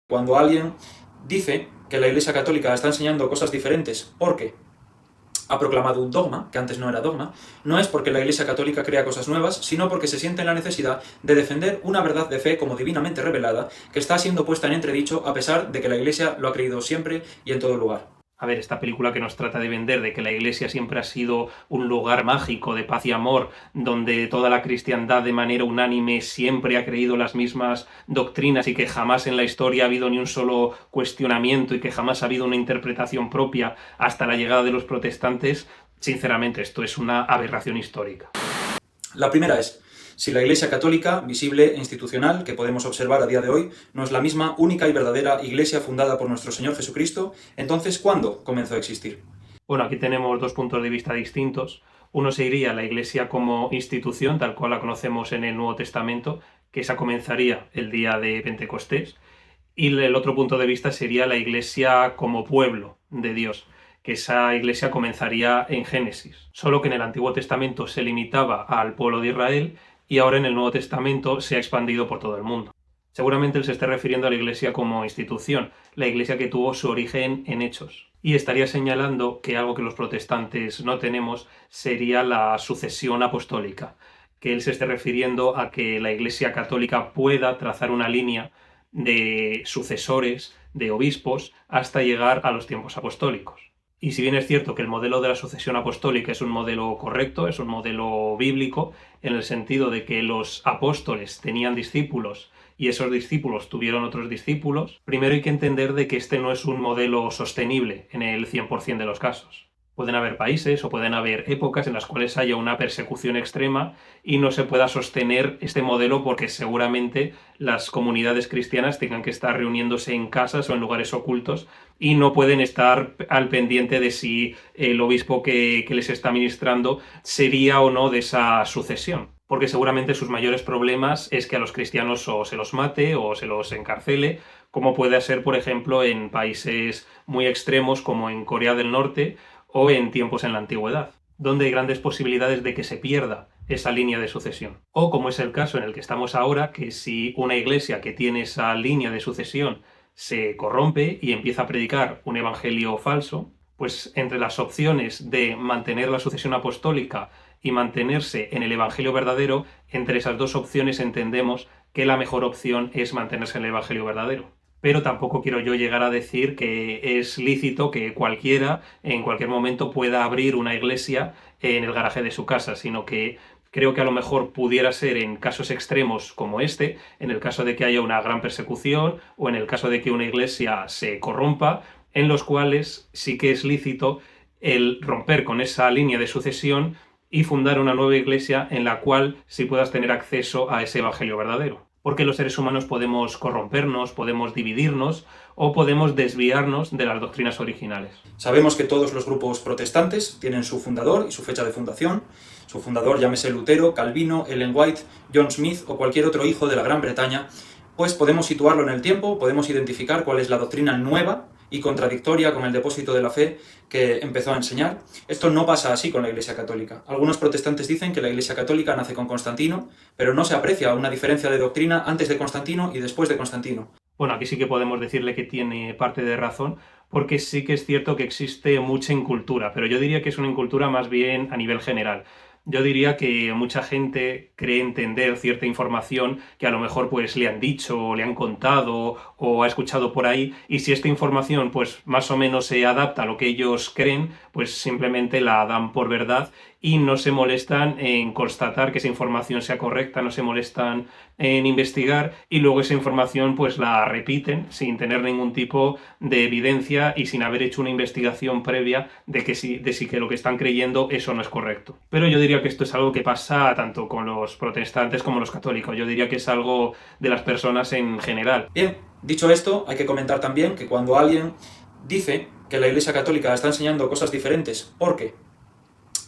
Cuando alguien dice que la Iglesia Católica está enseñando cosas diferentes porque ha proclamado un dogma, que antes no era dogma, no es porque la Iglesia Católica crea cosas nuevas, sino porque se siente en la necesidad de defender una verdad de fe como divinamente revelada, que está siendo puesta en entredicho a pesar de que la Iglesia lo ha creído siempre y en todo lugar. A ver, esta película que nos trata de vender de que la Iglesia siempre ha sido un lugar mágico de paz y amor, donde toda la cristiandad de manera unánime siempre ha creído las mismas doctrinas y que jamás en la historia ha habido ni un solo cuestionamiento y que jamás ha habido una interpretación propia hasta la llegada de los protestantes, sinceramente esto es una aberración histórica. La primera es: si la Iglesia Católica, visible e institucional, que podemos observar a día de hoy, no es la misma única y verdadera Iglesia fundada por nuestro Señor Jesucristo, entonces ¿cuándo comenzó a existir? Bueno, aquí tenemos dos puntos de vista distintos. Uno sería la Iglesia como institución, tal cual la conocemos en el Nuevo Testamento, que esa comenzaría el día de Pentecostés. Y el otro punto de vista sería la Iglesia como pueblo de Dios, que esa Iglesia comenzaría en Génesis. Solo que en el Antiguo Testamento se limitaba al pueblo de Israel y ahora en el Nuevo Testamento se ha expandido por todo el mundo. Seguramente él se esté refiriendo a la Iglesia como institución, la Iglesia que tuvo su origen en Hechos. Y estaría señalando que algo que los protestantes no tenemos sería la sucesión apostólica, que él se esté refiriendo a que la Iglesia católica pueda trazar una línea de sucesores, de obispos, hasta llegar a los tiempos apostólicos. Y si bien es cierto que el modelo de la sucesión apostólica es un modelo correcto, es un modelo bíblico, en el sentido de que los apóstoles tenían discípulos y esos discípulos tuvieron otros discípulos, primero hay que entender de que este no es un modelo sostenible en el 100% de los casos. Pueden haber países o pueden haber épocas en las cuales haya una persecución extrema y no se pueda sostener este modelo porque seguramente las comunidades cristianas tengan que estar reuniéndose en casas o en lugares ocultos y no pueden estar al pendiente de si el obispo que les está ministrando sería o no de esa sucesión. Porque seguramente sus mayores problemas es que a los cristianos o se los mate o se los encarcele, como puede ser, por ejemplo, en países muy extremos como en Corea del Norte o en tiempos en la antigüedad, donde hay grandes posibilidades de que se pierda esa línea de sucesión. O como es el caso en el que estamos ahora, que si una iglesia que tiene esa línea de sucesión se corrompe y empieza a predicar un evangelio falso, pues entre las opciones de mantener la sucesión apostólica y mantenerse en el evangelio verdadero, entre esas dos opciones entendemos que la mejor opción es mantenerse en el evangelio verdadero. Pero tampoco quiero yo llegar a decir que es lícito que cualquiera en cualquier momento pueda abrir una iglesia en el garaje de su casa, sino que creo que a lo mejor pudiera ser en casos extremos como este, en el caso de que haya una gran persecución o en el caso de que una iglesia se corrompa, en los cuales sí que es lícito el romper con esa línea de sucesión y fundar una nueva iglesia en la cual sí puedas tener acceso a ese evangelio verdadero. Porque los seres humanos podemos corrompernos, podemos dividirnos o podemos desviarnos de las doctrinas originales. Sabemos que todos los grupos protestantes tienen su fundador y su fecha de fundación. Su fundador, llámese Lutero, Calvino, Ellen White, John Smith o cualquier otro hijo de la Gran Bretaña, pues podemos situarlo en el tiempo, podemos identificar cuál es la doctrina nueva y contradictoria con el depósito de la fe que empezó a enseñar. Esto no pasa así con la Iglesia Católica. Algunos protestantes dicen que la Iglesia Católica nace con Constantino, pero no se aprecia una diferencia de doctrina antes de Constantino y después de Constantino. Bueno, aquí sí que podemos decirle que tiene parte de razón, porque sí que es cierto que existe mucha incultura, pero yo diría que es una incultura más bien a nivel general. Yo diría que mucha gente cree entender cierta información que a lo mejor pues le han dicho o le han contado o ha escuchado por ahí, y si esta información pues más o menos se adapta a lo que ellos creen, pues simplemente la dan por verdad y no se molestan en constatar que esa información sea correcta, no se molestan en investigar y luego esa información pues la repiten sin tener ningún tipo de evidencia y sin haber hecho una investigación previa de si que lo que están creyendo eso no es correcto. Pero yo diría que esto es algo que pasa tanto con los protestantes como los católicos. Yo diría que es algo de las personas en general. Bien, dicho esto, hay que comentar también que cuando alguien dice que la Iglesia Católica está enseñando cosas diferentes porque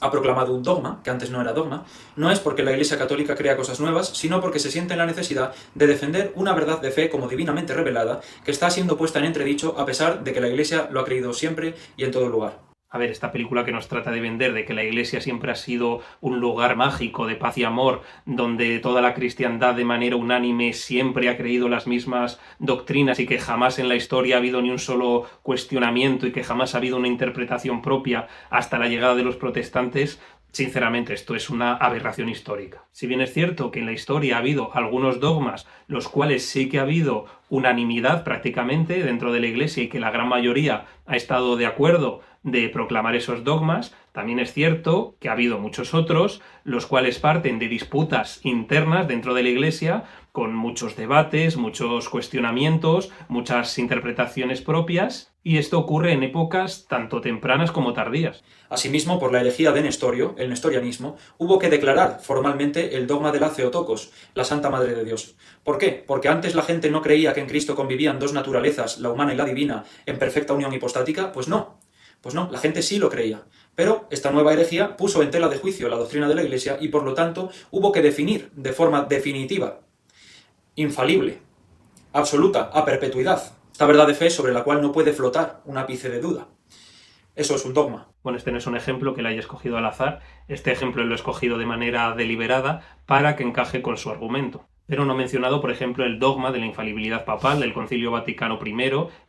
ha proclamado un dogma, que antes no era dogma, no es porque la Iglesia Católica crea cosas nuevas, sino porque se siente en la necesidad de defender una verdad de fe como divinamente revelada, que está siendo puesta en entredicho a pesar de que la Iglesia lo ha creído siempre y en todo lugar. A ver, esta película que nos trata de vender de que la Iglesia siempre ha sido un lugar mágico de paz y amor, donde toda la cristiandad de manera unánime siempre ha creído las mismas doctrinas y que jamás en la historia ha habido ni un solo cuestionamiento y que jamás ha habido una interpretación propia hasta la llegada de los protestantes. Sinceramente, esto es una aberración histórica. Si bien es cierto que en la historia ha habido algunos dogmas, los cuales sí que ha habido unanimidad prácticamente dentro de la Iglesia y que la gran mayoría ha estado de acuerdo de proclamar esos dogmas, también es cierto que ha habido muchos otros, los cuales parten de disputas internas dentro de la Iglesia, con muchos debates, muchos cuestionamientos, muchas interpretaciones propias, y esto ocurre en épocas tanto tempranas como tardías. Asimismo, por la herejía de Nestorio, el nestorianismo, hubo que declarar formalmente el dogma de la Theotokos, la Santa Madre de Dios. ¿Por qué? Porque antes la gente no creía que en Cristo convivían dos naturalezas, la humana y la divina, en perfecta unión hipostática. Pues no, la gente sí lo creía. Pero esta nueva herejía puso en tela de juicio la doctrina de la Iglesia y por lo tanto hubo que definir de forma definitiva, infalible, absoluta, a perpetuidad, esta verdad de fe sobre la cual no puede flotar un ápice de duda. Eso es un dogma. Bueno, este no es un ejemplo que le haya escogido al azar, este ejemplo lo he escogido de manera deliberada para que encaje con su argumento. Pero no he mencionado, por ejemplo, el dogma de la infalibilidad papal del Concilio Vaticano I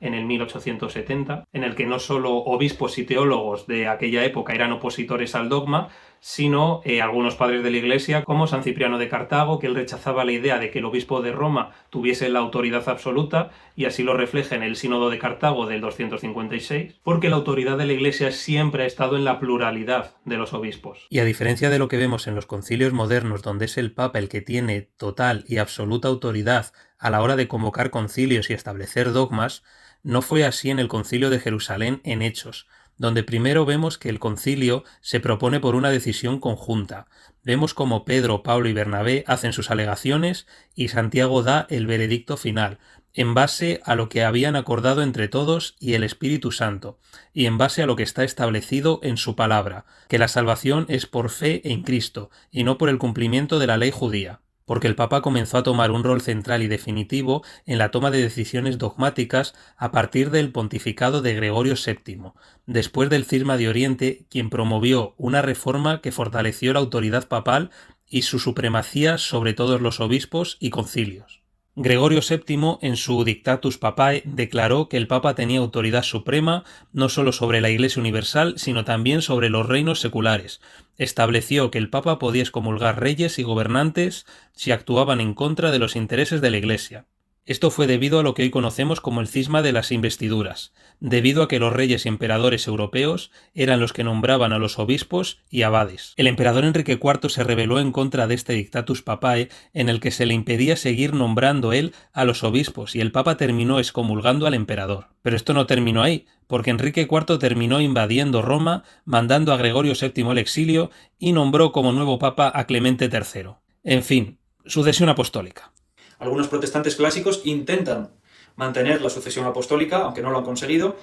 en el 1870, en el que no solo obispos y teólogos de aquella época eran opositores al dogma, sino algunos padres de la Iglesia, como San Cipriano de Cartago, que él rechazaba la idea de que el obispo de Roma tuviese la autoridad absoluta, y así lo refleja en el Sínodo de Cartago del 256, porque la autoridad de la Iglesia siempre ha estado en la pluralidad de los obispos. Y a diferencia de lo que vemos en los concilios modernos, donde es el Papa el que tiene total y absoluta autoridad a la hora de convocar concilios y establecer dogmas, no fue así en el Concilio de Jerusalén en Hechos, donde primero vemos que el concilio se propone por una decisión conjunta. Vemos cómo Pedro, Pablo y Bernabé hacen sus alegaciones y Santiago da el veredicto final, en base a lo que habían acordado entre todos y el Espíritu Santo, y en base a lo que está establecido en su palabra, que la salvación es por fe en Cristo y no por el cumplimiento de la ley judía. Porque el Papa comenzó a tomar un rol central y definitivo en la toma de decisiones dogmáticas a partir del pontificado de Gregorio VII, después del Cisma de Oriente, quien promovió una reforma que fortaleció la autoridad papal y su supremacía sobre todos los obispos y concilios. Gregorio VII, en su Dictatus Papae, declaró que el Papa tenía autoridad suprema no solo sobre la Iglesia universal, sino también sobre los reinos seculares. Estableció que el Papa podía excomulgar reyes y gobernantes si actuaban en contra de los intereses de la Iglesia. Esto fue debido a lo que hoy conocemos como el cisma de las investiduras, debido a que los reyes y emperadores europeos eran los que nombraban a los obispos y abades. El emperador Enrique IV se rebeló en contra de este Dictatus Papae, en el que se le impedía seguir nombrando él a los obispos, y el Papa terminó excomulgando al emperador. Pero esto no terminó ahí, porque Enrique IV terminó invadiendo Roma, mandando a Gregorio VII al exilio y nombró como nuevo Papa a Clemente III. En fin, sucesión apostólica. Algunos protestantes clásicos intentan mantener la sucesión apostólica, aunque no lo han conseguido,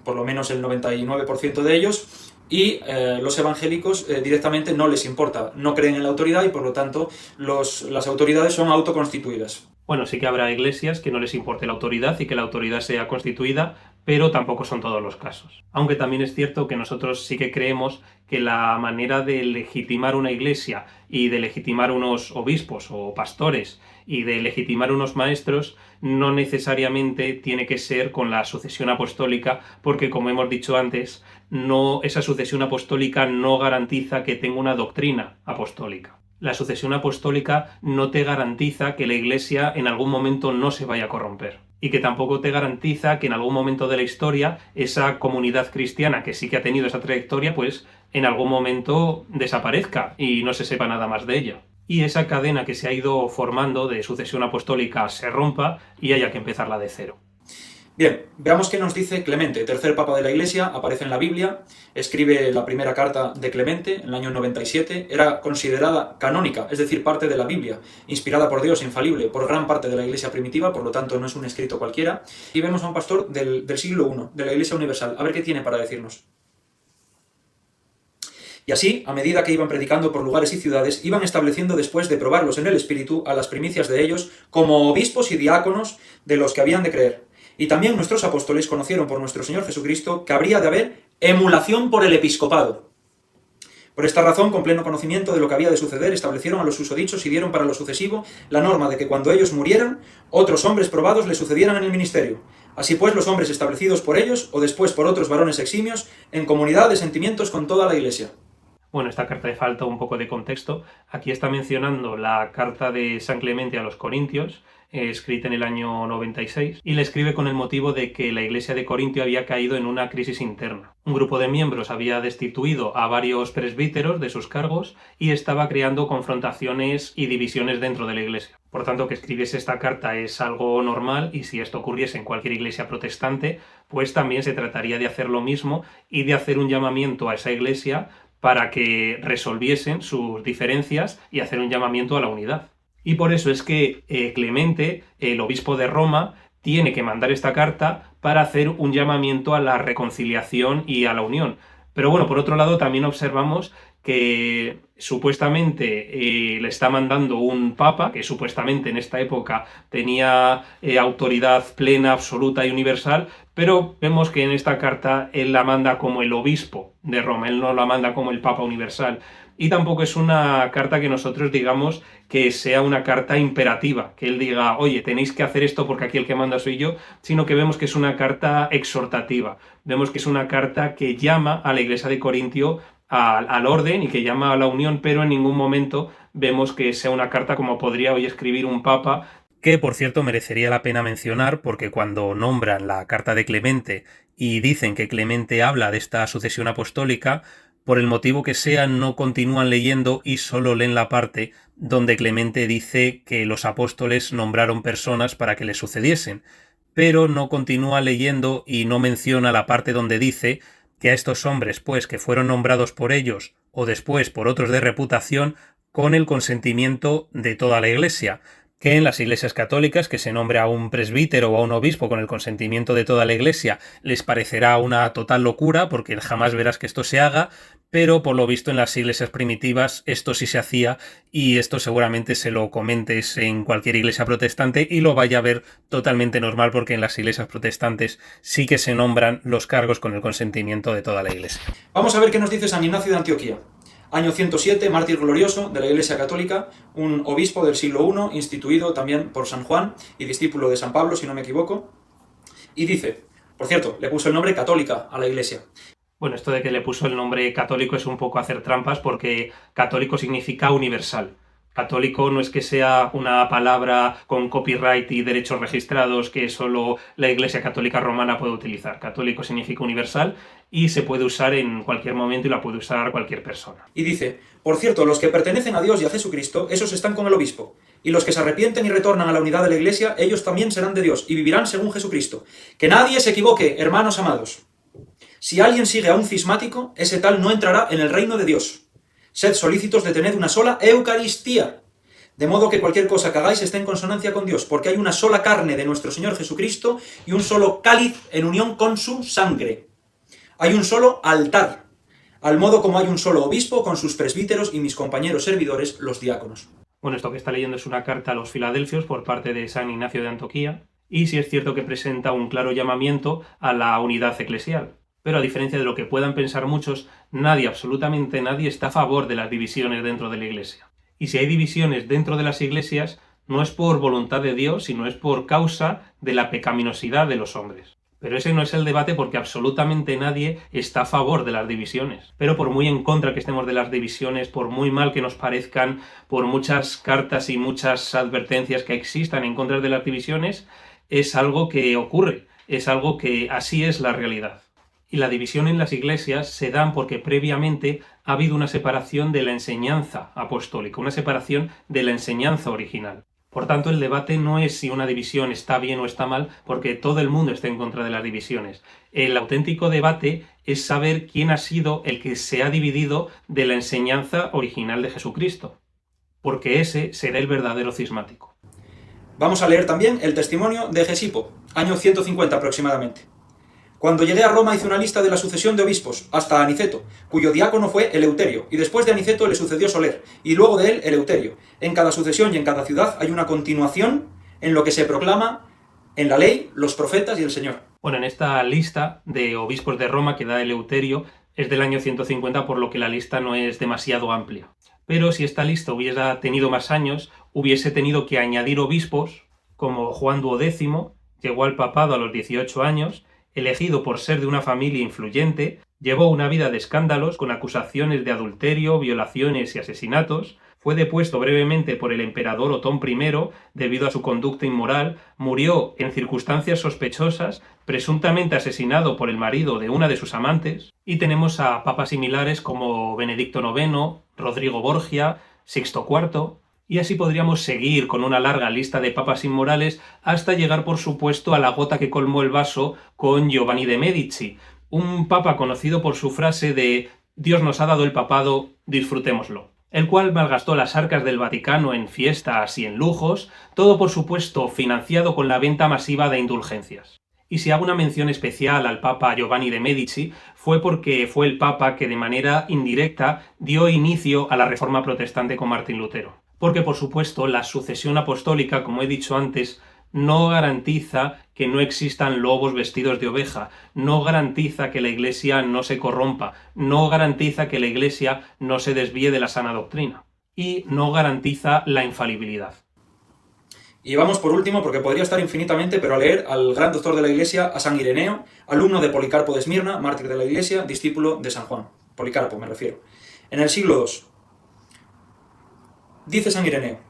por lo menos el 99% de ellos, y los evangélicos directamente no les importa, no creen en la autoridad y por lo tanto las autoridades son autoconstituidas. Bueno, sí que habrá iglesias que no les importe la autoridad y que la autoridad sea constituida, pero tampoco son todos los casos. Aunque también es cierto que nosotros sí que creemos que la manera de legitimar una iglesia y de legitimar unos obispos o pastores y de legitimar unos maestros no necesariamente tiene que ser con la sucesión apostólica, porque como hemos dicho antes, esa sucesión apostólica no garantiza que tenga una doctrina apostólica. La sucesión apostólica no te garantiza que la Iglesia en algún momento no se vaya a corromper. Y que tampoco te garantiza que en algún momento de la historia esa comunidad cristiana que sí que ha tenido esa trayectoria, pues en algún momento desaparezca y no se sepa nada más de ella. Y esa cadena que se ha ido formando de sucesión apostólica se rompa y haya que empezarla de cero. Bien, veamos qué nos dice Clemente, tercer papa de la Iglesia, aparece en la Biblia, escribe la primera carta de Clemente en el año 97, era considerada canónica, es decir, parte de la Biblia, inspirada por Dios, infalible, por gran parte de la Iglesia primitiva, por lo tanto no es un escrito cualquiera, y vemos a un pastor del siglo I, de la Iglesia Universal, a ver qué tiene para decirnos. Y así, a medida que iban predicando por lugares y ciudades, iban estableciendo después de probarlos en el Espíritu a las primicias de ellos como obispos y diáconos de los que habían de creer. Y también nuestros apóstoles conocieron por nuestro Señor Jesucristo que habría de haber emulación por el episcopado. Por esta razón, con pleno conocimiento de lo que había de suceder, establecieron a los susodichos y dieron para lo sucesivo la norma de que cuando ellos murieran, otros hombres probados les sucedieran en el ministerio. Así pues, los hombres establecidos por ellos, o después por otros varones eximios, en comunidad de sentimientos con toda la Iglesia. Bueno, esta carta le falta un poco de contexto. Aquí está mencionando la carta de San Clemente a los Corintios, escrita en el año 96, y le escribe con el motivo de que la iglesia de Corintio había caído en una crisis interna. Un grupo de miembros había destituido a varios presbíteros de sus cargos y estaba creando confrontaciones y divisiones dentro de la iglesia. Por tanto, que escribiese esta carta es algo normal, y si esto ocurriese en cualquier iglesia protestante, pues también se trataría de hacer lo mismo y de hacer un llamamiento a esa iglesia para que resolviesen sus diferencias y hacer un llamamiento a la unidad. Y por eso es que Clemente, el obispo de Roma, tiene que mandar esta carta para hacer un llamamiento a la reconciliación y a la unión. Pero bueno, por otro lado también observamos que supuestamente le está mandando un papa, que supuestamente en esta época tenía autoridad plena, absoluta y universal, pero vemos que en esta carta él la manda como el obispo de Roma, él no la manda como el papa universal. Y tampoco es una carta que nosotros digamos que sea una carta imperativa, que él diga, oye, tenéis que hacer esto porque aquí el que manda soy yo, sino que vemos que es una carta exhortativa. Vemos que es una carta que llama a la iglesia de Corintio al orden y que llama a la unión, pero en ningún momento vemos que sea una carta como podría hoy escribir un papa. Que, por cierto, merecería la pena mencionar porque cuando nombran la carta de Clemente y dicen que Clemente habla de esta sucesión apostólica, por el motivo que sea, no continúan leyendo y solo leen la parte donde Clemente dice que los apóstoles nombraron personas para que le sucediesen, pero no continúa leyendo y no menciona la parte donde dice que a estos hombres, pues, que fueron nombrados por ellos o después por otros de reputación, con el consentimiento de toda la Iglesia, que en las iglesias católicas que se nombre a un presbítero o a un obispo con el consentimiento de toda la Iglesia les parecerá una total locura porque jamás verás que esto se haga, pero por lo visto en las iglesias primitivas esto sí se hacía, y esto seguramente se lo comentes en cualquier iglesia protestante y lo vaya a ver totalmente normal porque en las iglesias protestantes sí que se nombran los cargos con el consentimiento de toda la Iglesia. Vamos a ver qué nos dice San Ignacio de Antioquía. Año 107, mártir glorioso de la Iglesia Católica, un obispo del siglo I, instituido también por San Juan y discípulo de San Pablo, si no me equivoco. Y dice, por cierto, le puso el nombre católica a la Iglesia. Bueno, esto de que le puso el nombre católico es un poco hacer trampas porque católico significa universal. Católico no es que sea una palabra con copyright y derechos registrados que solo la Iglesia Católica Romana puede utilizar. Católico significa universal y se puede usar en cualquier momento y la puede usar cualquier persona. Y dice, por cierto, los que pertenecen a Dios y a Jesucristo, esos están con el obispo. Y los que se arrepienten y retornan a la unidad de la Iglesia, ellos también serán de Dios y vivirán según Jesucristo. Que nadie se equivoque, hermanos amados. Si alguien sigue a un cismático, ese tal no entrará en el reino de Dios. Sed solícitos de tener una sola Eucaristía, de modo que cualquier cosa que hagáis esté en consonancia con Dios, porque hay una sola carne de nuestro Señor Jesucristo y un solo cáliz en unión con su sangre. Hay un solo altar, al modo como hay un solo obispo con sus presbíteros y mis compañeros servidores, los diáconos. Bueno, esto que está leyendo es una carta a los filadelfios por parte de San Ignacio de Antioquía, y sí es cierto que presenta un claro llamamiento a la unidad eclesial. Pero a diferencia de lo que puedan pensar muchos, nadie, absolutamente nadie, está a favor de las divisiones dentro de la Iglesia. Y si hay divisiones dentro de las iglesias, no es por voluntad de Dios, sino es por causa de la pecaminosidad de los hombres. Pero ese no es el debate porque absolutamente nadie está a favor de las divisiones. Pero por muy en contra que estemos de las divisiones, por muy mal que nos parezcan, por muchas cartas y muchas advertencias que existan en contra de las divisiones, es algo que ocurre, es algo que así es la realidad. Y la división en las iglesias se da porque previamente ha habido una separación de la enseñanza apostólica, una separación de la enseñanza original. Por tanto, el debate no es si una división está bien o está mal, porque todo el mundo está en contra de las divisiones. El auténtico debate es saber quién ha sido el que se ha dividido de la enseñanza original de Jesucristo, porque ese será el verdadero cismático. Vamos a leer también el testimonio de Gesipo, año 150 aproximadamente. Cuando llegué a Roma hice una lista de la sucesión de obispos, hasta Aniceto, cuyo diácono fue Eleuterio, y después de Aniceto le sucedió Soler, y luego de él Eleuterio. En cada sucesión y en cada ciudad hay una continuación en lo que se proclama En la ley, los profetas y el Señor. Bueno, en esta lista de obispos de Roma que da Eleuterio es del año 150, por lo que la lista no es demasiado amplia. Pero si esta lista hubiera tenido más años, hubiese tenido que añadir obispos como Juan XII, llegó al papado a los 18 años, elegido por ser de una familia influyente, llevó una vida de escándalos con acusaciones de adulterio, violaciones y asesinatos, fue depuesto brevemente por el emperador Otón I debido a su conducta inmoral, murió en circunstancias sospechosas, presuntamente asesinado por el marido de una de sus amantes, y tenemos a papas similares como Benedicto IX, Rodrigo Borgia, Sixto IV, y así podríamos seguir con una larga lista de papas inmorales hasta llegar, por supuesto, a la gota que colmó el vaso con Giovanni de Medici, un papa conocido por su frase de «Dios nos ha dado el papado, disfrutémoslo», el cual malgastó las arcas del Vaticano en fiestas y en lujos, todo por supuesto financiado con la venta masiva de indulgencias. Y si hago una mención especial al Papa Giovanni de Medici, fue porque fue el Papa que de manera indirecta dio inicio a la Reforma Protestante con Martín Lutero. Porque, por supuesto, la sucesión apostólica, como he dicho antes, no garantiza que no existan lobos vestidos de oveja, no garantiza que la Iglesia no se corrompa, no garantiza que la Iglesia no se desvíe de la sana doctrina y no garantiza la infalibilidad. Y vamos por último, porque podría estar infinitamente, pero a leer al gran doctor de la Iglesia, a San Ireneo, alumno de Policarpo de Esmirna, mártir de la Iglesia, discípulo de San Juan. Policarpo, me refiero. En el siglo II. Dice San Ireneo: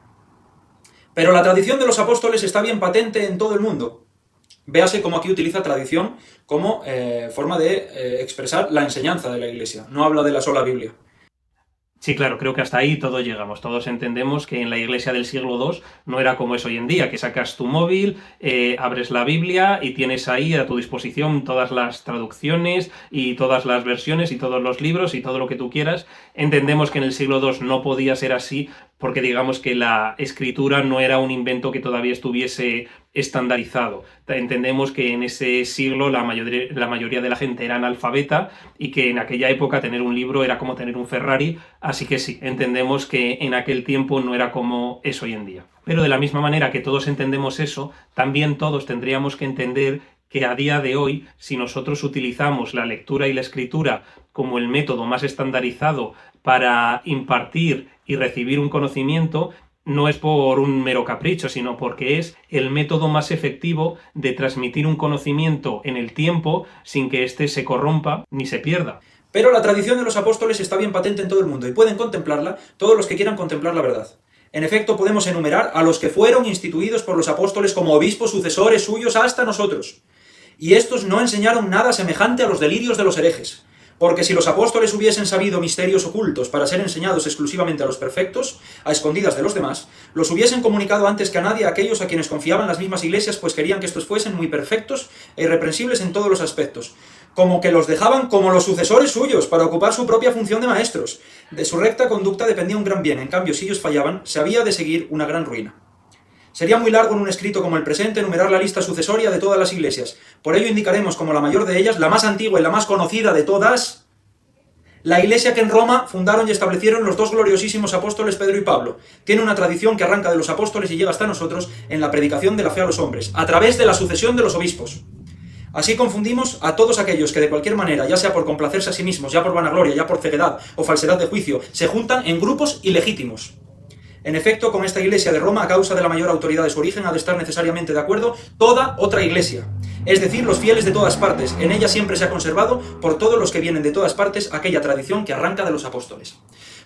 pero la tradición de los apóstoles está bien patente en todo el mundo. Véase cómo aquí utiliza tradición como forma de expresar la enseñanza de la Iglesia. No habla de la sola Biblia. Sí, claro, creo que hasta ahí todos llegamos. Todos entendemos que en la Iglesia del siglo II no era como es hoy en día, que sacas tu móvil, abres la Biblia y tienes ahí a tu disposición todas las traducciones y todas las versiones y todos los libros y todo lo que tú quieras. Entendemos que en el siglo II no podía ser así porque digamos que la escritura no era un invento que todavía estuviese estandarizado. Entendemos que en ese siglo la mayoría de la gente era analfabeta y que en aquella época tener un libro era como tener un Ferrari, así que sí, entendemos que en aquel tiempo no era como es hoy en día. Pero de la misma manera que todos entendemos eso, también todos tendríamos que entender que a día de hoy, si nosotros utilizamos la lectura y la escritura como el método más estandarizado para impartir y recibir un conocimiento, no es por un mero capricho, sino porque es el método más efectivo de transmitir un conocimiento en el tiempo sin que éste se corrompa ni se pierda. Pero la tradición de los apóstoles está bien patente en todo el mundo y pueden contemplarla todos los que quieran contemplar la verdad. En efecto, podemos enumerar a los que fueron instituidos por los apóstoles como obispos sucesores suyos hasta nosotros. Y estos no enseñaron nada semejante a los delirios de los herejes. Porque si los apóstoles hubiesen sabido misterios ocultos para ser enseñados exclusivamente a los perfectos, a escondidas de los demás, los hubiesen comunicado antes que a nadie a aquellos a quienes confiaban las mismas iglesias, pues querían que estos fuesen muy perfectos e irreprensibles en todos los aspectos, como que los dejaban como los sucesores suyos para ocupar su propia función de maestros. De su recta conducta dependía un gran bien, en cambio si ellos fallaban, se había de seguir una gran ruina. Sería muy largo en un escrito como el presente enumerar la lista sucesoria de todas las iglesias. Por ello indicaremos como la mayor de ellas, la más antigua y la más conocida de todas, la iglesia que en Roma fundaron y establecieron los dos gloriosísimos apóstoles Pedro y Pablo. Tiene una tradición que arranca de los apóstoles y llega hasta nosotros en la predicación de la fe a los hombres, a través de la sucesión de los obispos. Así confundimos a todos aquellos que de cualquier manera, ya sea por complacerse a sí mismos, ya por vanagloria, ya por ceguedad o falsedad de juicio, se juntan en grupos ilegítimos. En efecto, con esta iglesia de Roma, a causa de la mayor autoridad de su origen, ha de estar necesariamente de acuerdo toda otra iglesia. Es decir, los fieles de todas partes. En ella siempre se ha conservado, por todos los que vienen de todas partes, aquella tradición que arranca de los apóstoles.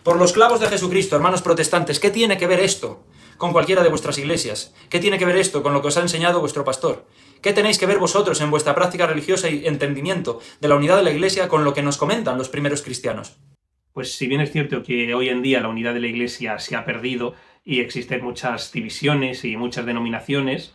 Por los clavos de Jesucristo, hermanos protestantes, ¿qué tiene que ver esto con cualquiera de vuestras iglesias? ¿Qué tiene que ver esto con lo que os ha enseñado vuestro pastor? ¿Qué tenéis que ver vosotros en vuestra práctica religiosa y entendimiento de la unidad de la iglesia con lo que nos comentan los primeros cristianos? Pues si bien es cierto que hoy en día la unidad de la Iglesia se ha perdido y existen muchas divisiones y muchas denominaciones,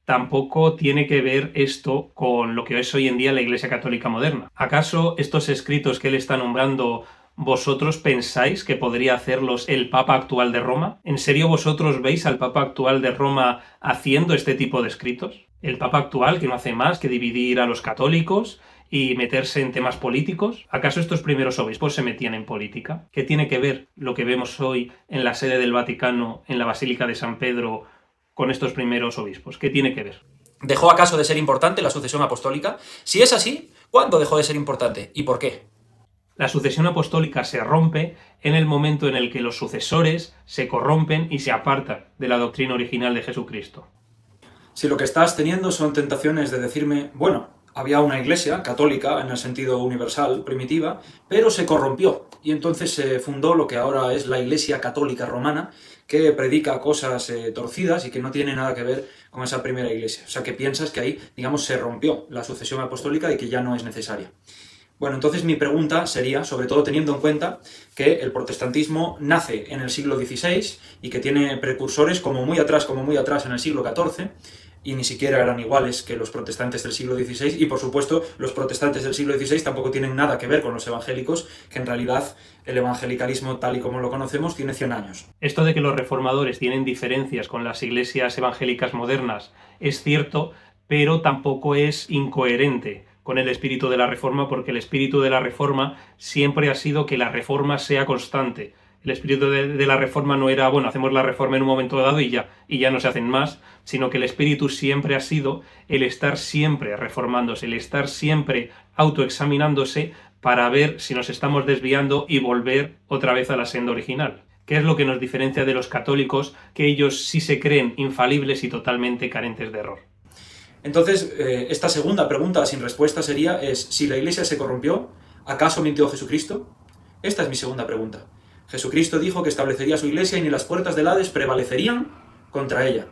tampoco tiene que ver esto con lo que es hoy en día la Iglesia Católica moderna. ¿Acaso estos escritos que él está nombrando vosotros pensáis que podría hacerlos el Papa actual de Roma? ¿En serio vosotros veis al Papa actual de Roma haciendo este tipo de escritos? ¿El Papa actual que no hace más que dividir a los católicos y meterse en temas políticos? ¿Acaso estos primeros obispos se metían en política? ¿Qué tiene que ver lo que vemos hoy en la sede del Vaticano, en la Basílica de San Pedro, con estos primeros obispos? ¿Qué tiene que ver? ¿Dejó acaso de ser importante la sucesión apostólica? Si es así, ¿cuándo dejó de ser importante y por qué? La sucesión apostólica se rompe en el momento en el que los sucesores se corrompen y se apartan de la doctrina original de Jesucristo. Si lo que estás teniendo son tentaciones de decirme, bueno, había una iglesia católica en el sentido universal, primitiva, pero se corrompió y entonces se fundó lo que ahora es la Iglesia Católica Romana, que predica cosas torcidas y que no tiene nada que ver con esa primera iglesia. O sea, que piensas que ahí, digamos, se rompió la sucesión apostólica y que ya no es necesaria. Bueno, entonces mi pregunta sería, sobre todo teniendo en cuenta que el protestantismo nace en el siglo XVI y que tiene precursores como muy atrás en el siglo XIV, y ni siquiera eran iguales que los protestantes del siglo XVI, y por supuesto los protestantes del siglo XVI tampoco tienen nada que ver con los evangélicos, que en realidad el evangelicalismo tal y como lo conocemos tiene 100 años. Esto de que los reformadores tienen diferencias con las iglesias evangélicas modernas es cierto, pero tampoco es incoherente con el espíritu de la Reforma, porque el espíritu de la Reforma siempre ha sido que la Reforma sea constante. El espíritu de la Reforma no era, bueno, hacemos la Reforma en un momento dado y ya no se hacen más, sino que el espíritu siempre ha sido el estar siempre reformándose, el estar siempre autoexaminándose para ver si nos estamos desviando y volver otra vez a la senda original. ¿Qué es lo que nos diferencia de los católicos? Que ellos sí se creen infalibles y totalmente carentes de error. Entonces, esta segunda pregunta sin respuesta sería, si la Iglesia se corrompió, ¿acaso mintió Jesucristo? Esta es mi segunda pregunta. Jesucristo dijo que establecería su Iglesia y ni las puertas del Hades prevalecerían contra ella.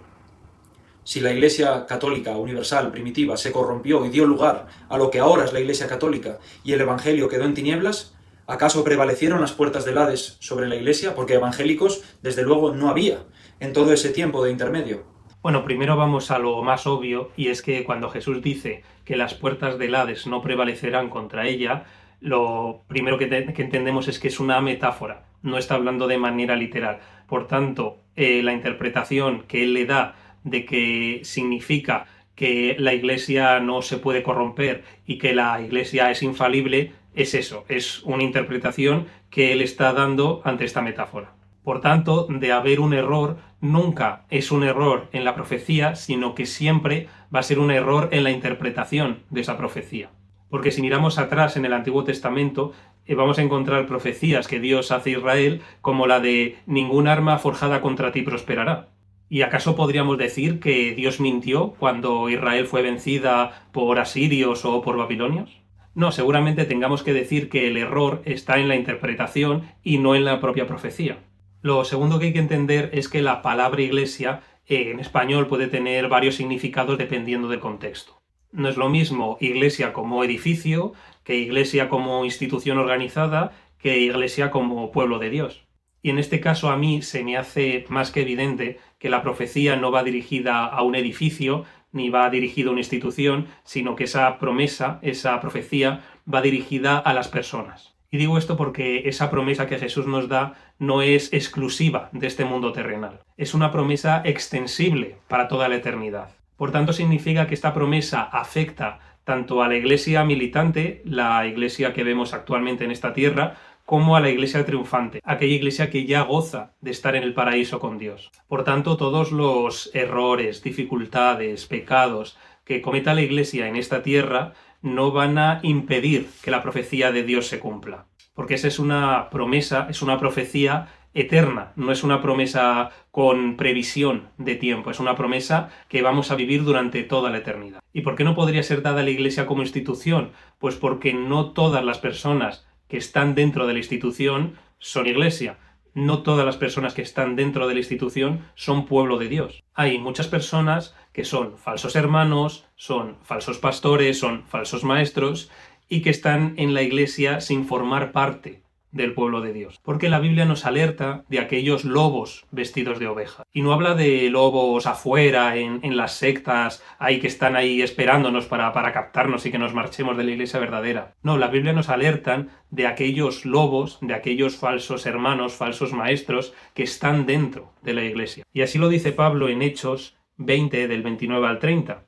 Si la Iglesia católica universal primitiva se corrompió y dio lugar a lo que ahora es la Iglesia católica y el Evangelio quedó en tinieblas, ¿acaso prevalecieron las puertas del Hades sobre la Iglesia? Porque evangélicos, desde luego, no había en todo ese tiempo de intermedio. Bueno, primero vamos a lo más obvio, y es que cuando Jesús dice que las puertas del Hades no prevalecerán contra ella, lo primero que entendemos es que es una metáfora, no está hablando de manera literal. Por tanto, la interpretación que él le da de que significa que la Iglesia no se puede corromper y que la Iglesia es infalible, es eso, es una interpretación que él está dando ante esta metáfora. Por tanto, de haber un error, nunca es un error en la profecía, sino que siempre va a ser un error en la interpretación de esa profecía. Porque si miramos atrás en el Antiguo Testamento, vamos a encontrar profecías que Dios hace a Israel, como la de ningún arma forjada contra ti prosperará. ¿Y acaso podríamos decir que Dios mintió cuando Israel fue vencida por asirios o por babilonios? No, seguramente tengamos que decir que el error está en la interpretación y no en la propia profecía. Lo segundo que hay que entender es que la palabra iglesia en español puede tener varios significados dependiendo del contexto. No es lo mismo iglesia como edificio, que iglesia como institución organizada, que iglesia como pueblo de Dios. Y en este caso a mí se me hace más que evidente que la profecía no va dirigida a un edificio, ni va dirigida a una institución, sino que esa promesa, esa profecía, va dirigida a las personas. Y digo esto porque esa promesa que Jesús nos da no es exclusiva de este mundo terrenal. Es una promesa extensible para toda la eternidad. Por tanto, significa que esta promesa afecta tanto a la iglesia militante, la iglesia que vemos actualmente en esta tierra, como a la iglesia triunfante, aquella iglesia que ya goza de estar en el paraíso con Dios. Por tanto, todos los errores, dificultades, pecados que cometa la iglesia en esta tierra no van a impedir que la profecía de Dios se cumpla. Porque esa es una promesa, es una profecía eterna, no es una promesa con previsión de tiempo, es una promesa que vamos a vivir durante toda la eternidad. ¿Y por qué no podría ser dada a la iglesia como institución? Pues porque no todas las personas que están dentro de la institución son iglesia. No todas las personas que están dentro de la institución son pueblo de Dios. Hay muchas personas que son falsos hermanos, son falsos pastores, son falsos maestros y que están en la iglesia sin formar parte del pueblo de Dios. Porque la Biblia nos alerta de aquellos lobos vestidos de oveja. Y no habla de lobos afuera, en las sectas, ahí que están ahí esperándonos para captarnos y que nos marchemos de la iglesia verdadera. No, la Biblia nos alerta de aquellos lobos, de aquellos falsos hermanos, falsos maestros que están dentro de la iglesia. Y así lo dice Pablo en Hechos 20, del 29 al 30.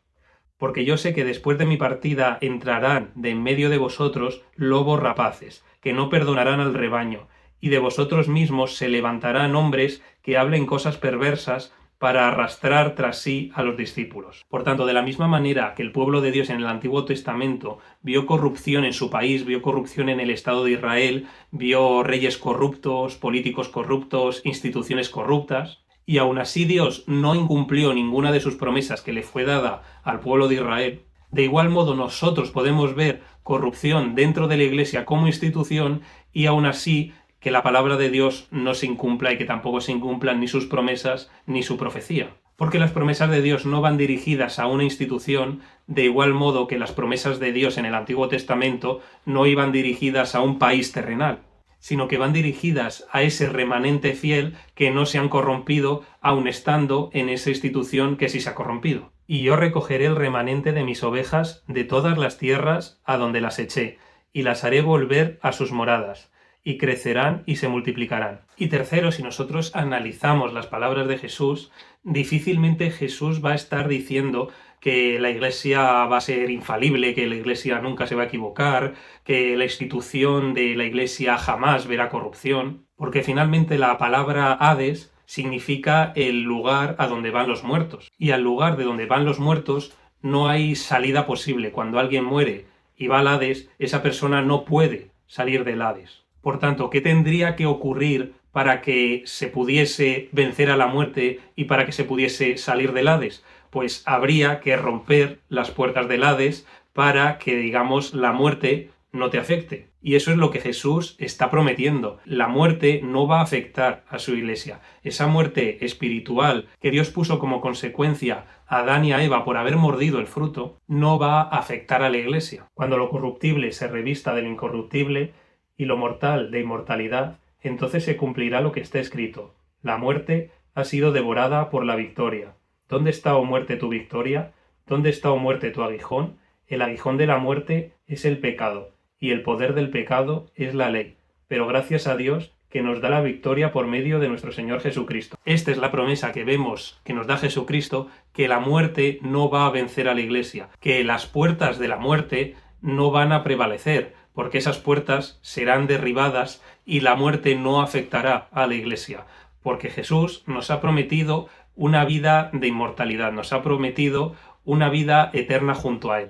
Porque yo sé que después de mi partida entrarán de en medio de vosotros lobos rapaces, que no perdonarán al rebaño, y de vosotros mismos se levantarán hombres que hablen cosas perversas para arrastrar tras sí a los discípulos. Por tanto, de la misma manera que el pueblo de Dios en el Antiguo Testamento vio corrupción en su país, vio corrupción en el Estado de Israel, vio reyes corruptos, políticos corruptos, instituciones corruptas, y aún así Dios no incumplió ninguna de sus promesas que le fue dada al pueblo de Israel, de igual modo nosotros podemos ver corrupción dentro de la Iglesia como institución y aún así que la palabra de Dios no se incumpla y que tampoco se incumplan ni sus promesas ni su profecía. Porque las promesas de Dios no van dirigidas a una institución, de igual modo que las promesas de Dios en el Antiguo Testamento no iban dirigidas a un país terrenal, sino que van dirigidas a ese remanente fiel que no se han corrompido aun estando en esa institución que sí se ha corrompido. Y yo recogeré el remanente de mis ovejas de todas las tierras a donde las eché, y las haré volver a sus moradas, y crecerán y se multiplicarán. Y tercero, si nosotros analizamos las palabras de Jesús, difícilmente Jesús va a estar diciendo que la Iglesia va a ser infalible, que la Iglesia nunca se va a equivocar, que la institución de la Iglesia jamás verá corrupción, porque finalmente la palabra Hades significa el lugar a donde van los muertos. Y al lugar de donde van los muertos no hay salida posible. Cuando alguien muere y va al Hades, esa persona no puede salir del Hades. Por tanto, ¿qué tendría que ocurrir para que se pudiese vencer a la muerte y para que se pudiese salir del Hades? Pues habría que romper las puertas del Hades para que, digamos, la muerte no te afecte. Y eso es lo que Jesús está prometiendo. La muerte no va a afectar a su Iglesia. Esa muerte espiritual que Dios puso como consecuencia a Adán y a Eva por haber mordido el fruto, no va a afectar a la Iglesia. Cuando lo corruptible se revista del incorruptible y lo mortal de inmortalidad, entonces se cumplirá lo que está escrito. La muerte ha sido devorada por la victoria. ¿Dónde está, oh muerte, tu victoria? ¿Dónde está, oh muerte, tu aguijón? El aguijón de la muerte es el pecado, y el poder del pecado es la ley. Pero gracias a Dios que nos da la victoria por medio de nuestro Señor Jesucristo. Esta es la promesa que vemos que nos da Jesucristo, que la muerte no va a vencer a la Iglesia, que las puertas de la muerte no van a prevalecer, porque esas puertas serán derribadas y la muerte no afectará a la Iglesia, porque Jesús nos ha prometido una vida de inmortalidad, nos ha prometido una vida eterna junto a Él.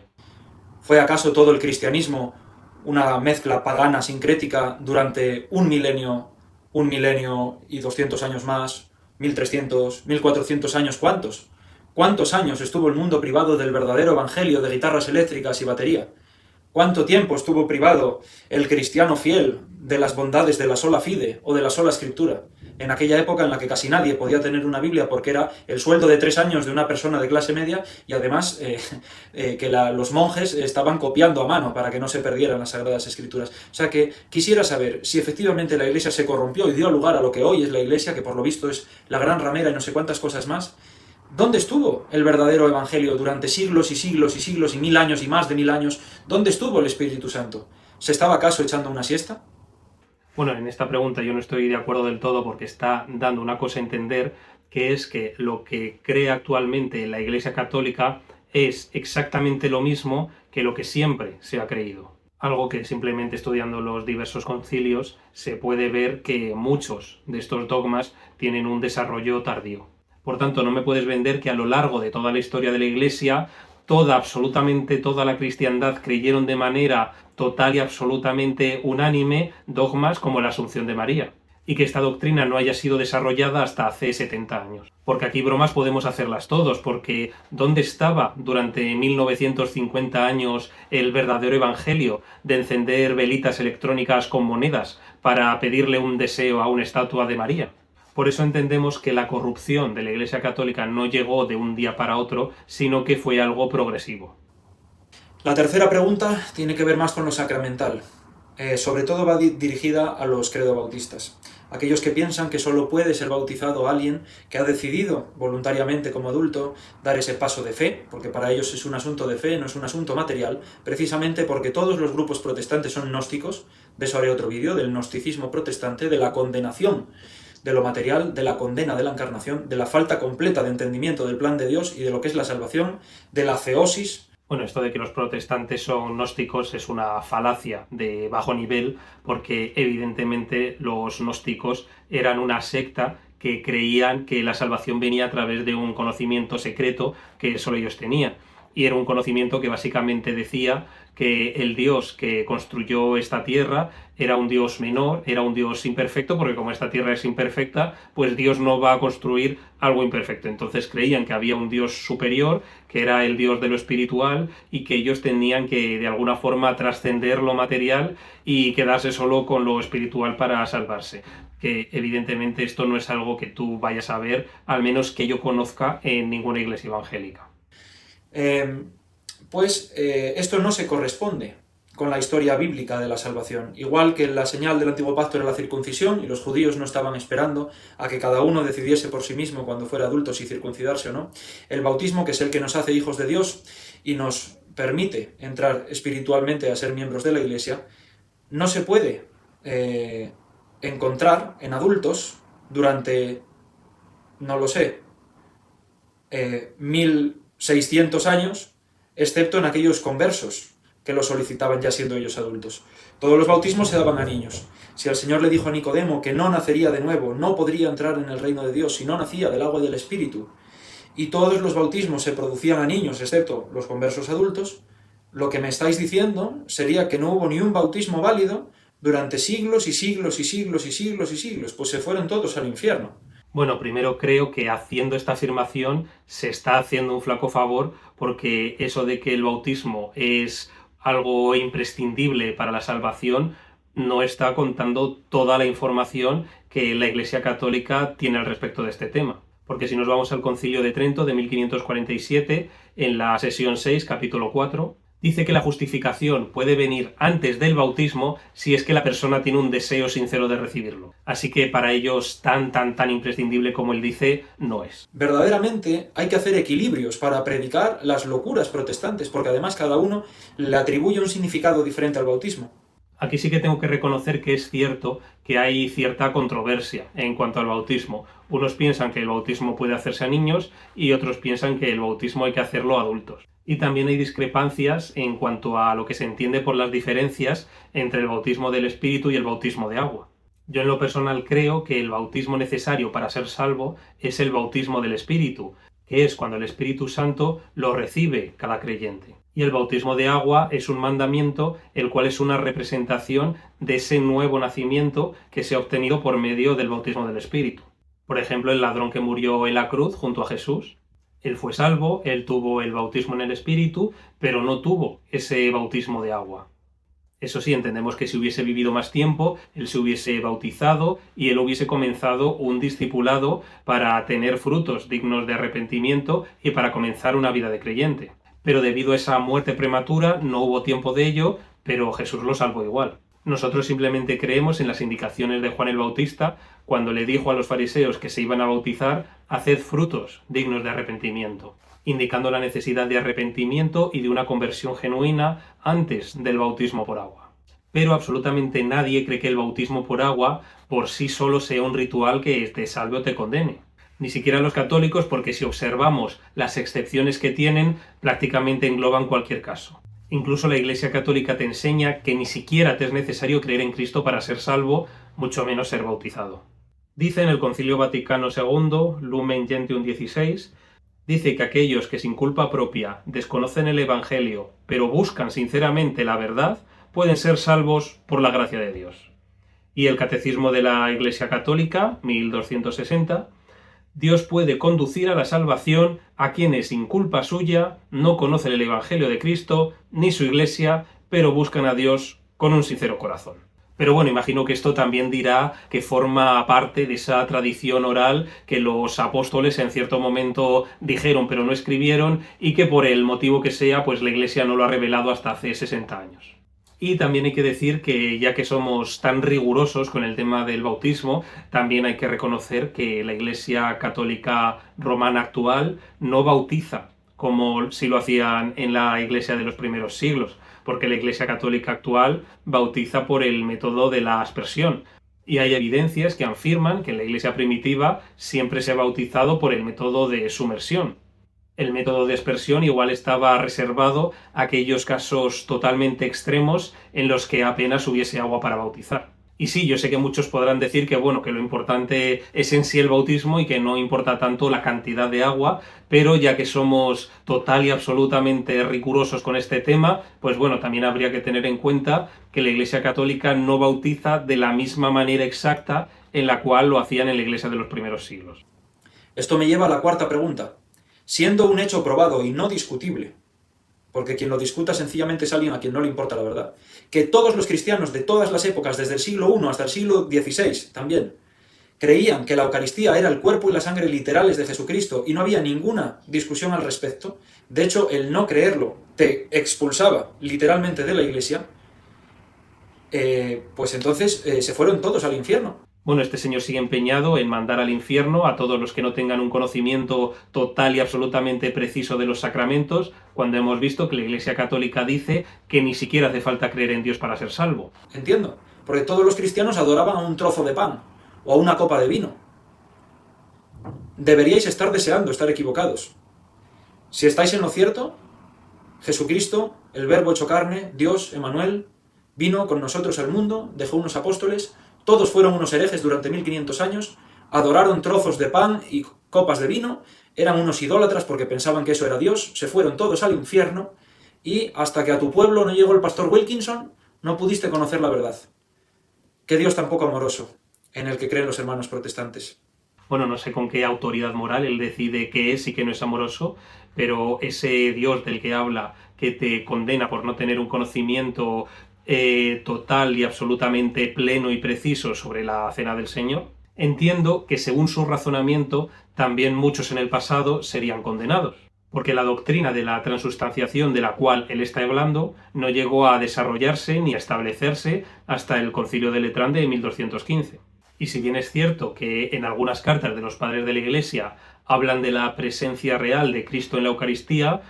¿Fue acaso todo el cristianismo una mezcla pagana, sincrética, durante un milenio y 200 años más, 1300, 1400 años? ¿Cuántos? ¿Cuántos años estuvo el mundo privado del verdadero evangelio de guitarras eléctricas y batería? ¿Cuánto tiempo estuvo privado el cristiano fiel de las bondades de la sola fide o de la sola escritura? En aquella época en la que casi nadie podía tener una Biblia porque era el sueldo de 3 años de una persona de clase media y además los monjes estaban copiando a mano para que no se perdieran las Sagradas Escrituras. O sea que quisiera saber si efectivamente la Iglesia se corrompió y dio lugar a lo que hoy es la Iglesia, que por lo visto es la gran ramera y no sé cuántas cosas más. ¿Dónde estuvo el verdadero evangelio durante siglos y siglos y siglos y 1000 años y más de 1000 años? ¿Dónde estuvo el Espíritu Santo? ¿Se estaba acaso echando una siesta? Bueno, en esta pregunta yo no estoy de acuerdo del todo porque está dando una cosa a entender, que es que lo que cree actualmente la Iglesia Católica es exactamente lo mismo que lo que siempre se ha creído. Algo que simplemente estudiando los diversos concilios se puede ver que muchos de estos dogmas tienen un desarrollo tardío. Por tanto, no me puedes vender que a lo largo de toda la historia de la Iglesia, absolutamente toda la cristiandad creyeron de manera total y absolutamente unánime dogmas como la Asunción de María, y que esta doctrina no haya sido desarrollada hasta hace 70 años. Porque aquí bromas podemos hacerlas todos, porque ¿dónde estaba durante 1950 años el verdadero evangelio de encender velitas electrónicas con monedas para pedirle un deseo a una estatua de María? Por eso entendemos que la corrupción de la Iglesia Católica no llegó de un día para otro, sino que fue algo progresivo. La tercera pregunta tiene que ver más con lo sacramental. Sobre todo va dirigida a los credobautistas. Aquellos que piensan que solo puede ser bautizado alguien que ha decidido voluntariamente como adulto dar ese paso de fe, porque para ellos es un asunto de fe, no es un asunto material, precisamente porque todos los grupos protestantes son gnósticos. De eso haré otro vídeo, del gnosticismo protestante, de la condenación de lo material, de la condena de la encarnación, de la falta completa de entendimiento del plan de Dios y de lo que es la salvación, de la ceosis. Bueno, esto de que los protestantes son gnósticos es una falacia de bajo nivel, porque evidentemente los gnósticos eran una secta que creían que la salvación venía a través de un conocimiento secreto que solo ellos tenían. Y era un conocimiento que básicamente decía que el Dios que construyó esta tierra era un Dios menor, era un Dios imperfecto, porque como esta tierra es imperfecta, pues Dios no va a construir algo imperfecto. Entonces creían que había un Dios superior, que era el Dios de lo espiritual, y que ellos tenían que de alguna forma trascender lo material y quedarse solo con lo espiritual para salvarse. Que evidentemente esto no es algo que tú vayas a ver, al menos que yo conozca, en ninguna iglesia evangélica. Esto no se corresponde con la historia bíblica de la salvación. Igual que la señal del antiguo pacto era la circuncisión, y los judíos no estaban esperando a que cada uno decidiese por sí mismo cuando fuera adulto si circuncidarse o no, el bautismo, que es el que nos hace hijos de Dios y nos permite entrar espiritualmente a ser miembros de la Iglesia, no se puede encontrar en adultos durante, no lo sé, 1600 años, excepto en aquellos conversos que lo solicitaban ya siendo ellos adultos. Todos los bautismos se daban a niños. Si el Señor le dijo a Nicodemo que no nacería de nuevo, no podría entrar en el reino de Dios si no nacía del agua y del Espíritu, y todos los bautismos se producían a niños, excepto los conversos adultos, lo que me estáis diciendo sería que no hubo ni un bautismo válido durante siglos y siglos y siglos y siglos y siglos, pues se fueron todos al infierno. Bueno, primero creo que haciendo esta afirmación se está haciendo un flaco favor, porque eso de que el bautismo es algo imprescindible para la salvación no está contando toda la información que la Iglesia Católica tiene al respecto de este tema. Porque si nos vamos al Concilio de Trento de 1547, en la sesión 6, capítulo 4, dice que la justificación puede venir antes del bautismo si es que la persona tiene un deseo sincero de recibirlo. Así que para ellos tan imprescindible como él dice, no es. Verdaderamente hay que hacer equilibrios para predicar las locuras protestantes, porque además cada uno le atribuye un significado diferente al bautismo. Aquí sí que tengo que reconocer que es cierto que hay cierta controversia en cuanto al bautismo. Unos piensan que el bautismo puede hacerse a niños y otros piensan que el bautismo hay que hacerlo a adultos. Y también hay discrepancias en cuanto a lo que se entiende por las diferencias entre el bautismo del Espíritu y el bautismo de agua. Yo en lo personal creo que el bautismo necesario para ser salvo es el bautismo del Espíritu, que es cuando el Espíritu Santo lo recibe cada creyente. Y el bautismo de agua es un mandamiento, el cual es una representación de ese nuevo nacimiento que se ha obtenido por medio del bautismo del Espíritu. Por ejemplo, el ladrón que murió en la cruz junto a Jesús, él fue salvo, él tuvo el bautismo en el Espíritu, pero no tuvo ese bautismo de agua. Eso sí, entendemos que si hubiese vivido más tiempo, él se hubiese bautizado y él hubiese comenzado un discipulado para tener frutos dignos de arrepentimiento y para comenzar una vida de creyente. Pero debido a esa muerte prematura no hubo tiempo de ello, pero Jesús lo salvó igual. Nosotros simplemente creemos en las indicaciones de Juan el Bautista cuando le dijo a los fariseos que se iban a bautizar: haced frutos dignos de arrepentimiento, indicando la necesidad de arrepentimiento y de una conversión genuina antes del bautismo por agua. Pero absolutamente nadie cree que el bautismo por agua por sí solo sea un ritual que te salve o te condene. Ni siquiera los católicos, porque si observamos las excepciones que tienen, prácticamente engloban cualquier caso. Incluso la Iglesia Católica te enseña que ni siquiera te es necesario creer en Cristo para ser salvo, mucho menos ser bautizado. Dice en el Concilio Vaticano II, Lumen Gentium 16, dice que aquellos que sin culpa propia desconocen el Evangelio, pero buscan sinceramente la verdad, pueden ser salvos por la gracia de Dios. Y el Catecismo de la Iglesia Católica, 1260, Dios puede conducir a la salvación a quienes sin culpa suya no conocen el Evangelio de Cristo ni su Iglesia, pero buscan a Dios con un sincero corazón. Pero bueno, imagino que esto también dirá que forma parte de esa tradición oral que los apóstoles en cierto momento dijeron pero no escribieron, y que por el motivo que sea, pues la Iglesia no lo ha revelado hasta hace 60 años. Y también hay que decir que, ya que somos tan rigurosos con el tema del bautismo, también hay que reconocer que la Iglesia Católica Romana actual no bautiza como si lo hacían en la Iglesia de los primeros siglos, porque la Iglesia Católica actual bautiza por el método de la aspersión. Y hay evidencias que afirman que en la Iglesia primitiva siempre se ha bautizado por el método de sumersión. El método de aspersión igual estaba reservado a aquellos casos totalmente extremos en los que apenas hubiese agua para bautizar. Y sí, yo sé que muchos podrán decir que bueno, que lo importante es en sí el bautismo y que no importa tanto la cantidad de agua, pero ya que somos total y absolutamente rigurosos con este tema, pues bueno, también habría que tener en cuenta que la Iglesia Católica no bautiza de la misma manera exacta en la cual lo hacían en la Iglesia de los primeros siglos. Esto me lleva a la cuarta pregunta. Siendo un hecho probado y no discutible, porque quien lo discuta sencillamente es alguien a quien no le importa la verdad, que todos los cristianos de todas las épocas, desde el siglo I hasta el siglo XVI también, creían que la Eucaristía era el cuerpo y la sangre literales de Jesucristo y no había ninguna discusión al respecto, de hecho el no creerlo te expulsaba literalmente de la Iglesia, pues entonces se fueron todos al infierno. Bueno, este señor sigue empeñado en mandar al infierno a todos los que no tengan un conocimiento total y absolutamente preciso de los sacramentos, cuando hemos visto que la Iglesia Católica dice que ni siquiera hace falta creer en Dios para ser salvo. Entiendo, porque todos los cristianos adoraban a un trozo de pan o a una copa de vino. Deberíais estar deseando estar equivocados. Si estáis en lo cierto, Jesucristo, el Verbo hecho carne, Dios, Emmanuel, vino con nosotros al mundo, dejó unos apóstoles, todos fueron unos herejes durante 1500 años, adoraron trozos de pan y copas de vino, eran unos idólatras porque pensaban que eso era Dios, se fueron todos al infierno y hasta que a tu pueblo no llegó el pastor Wilkinson, no pudiste conocer la verdad. Qué Dios tan poco amoroso, en el que creen los hermanos protestantes. Bueno, no sé con qué autoridad moral él decide qué es y qué no es amoroso, pero ese Dios del que habla, que te condena por no tener un conocimiento total y absolutamente pleno y preciso sobre la cena del Señor, entiendo que según su razonamiento también muchos en el pasado serían condenados, porque la doctrina de la transustanciación de la cual él está hablando no llegó a desarrollarse ni a establecerse hasta el Concilio de Letrán de 1215. Y si bien es cierto que en algunas cartas de los padres de la Iglesia hablan de la presencia real de Cristo en la Eucaristía,